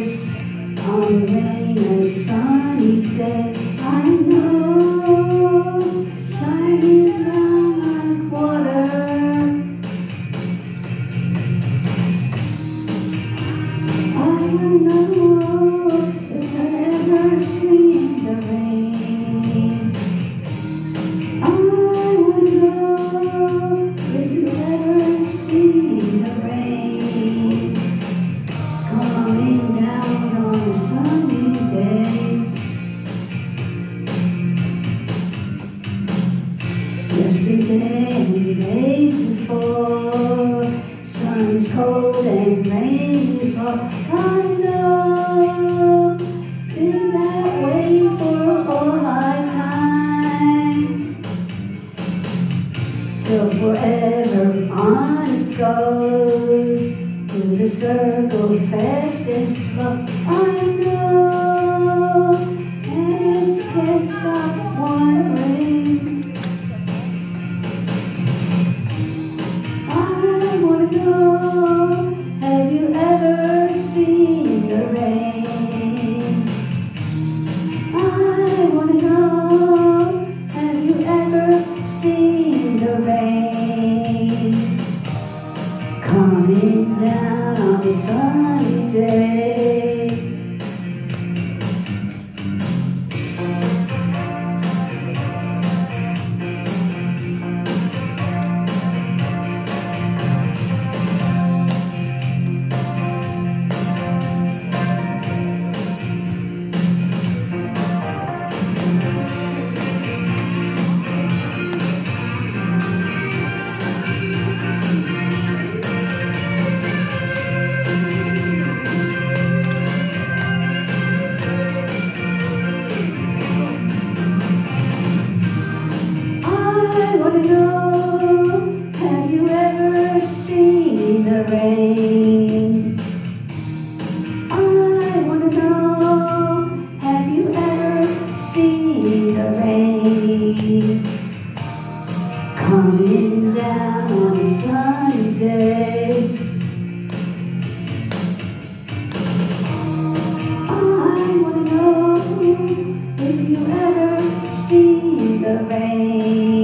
kiss on a rainy, sunny day. I know, shining down like water. I know if I ever see the rain. I wanna know if you ever see the rain coming down on a sunny day. Yesterday and the days before, sun is cold and rain is hot. I know, been that way for all my time. Till forever on it goes, through the circle fast and slow. I know, and it can't stop wondering. I wanna know, have you ever seen the rain? I wanna know, have you ever seen the rain coming down on a sunny day? I wanna know, have you ever seen the rain? I wanna know, have you ever seen the rain coming down on a sunny day? I wanna know if you ever see the rain.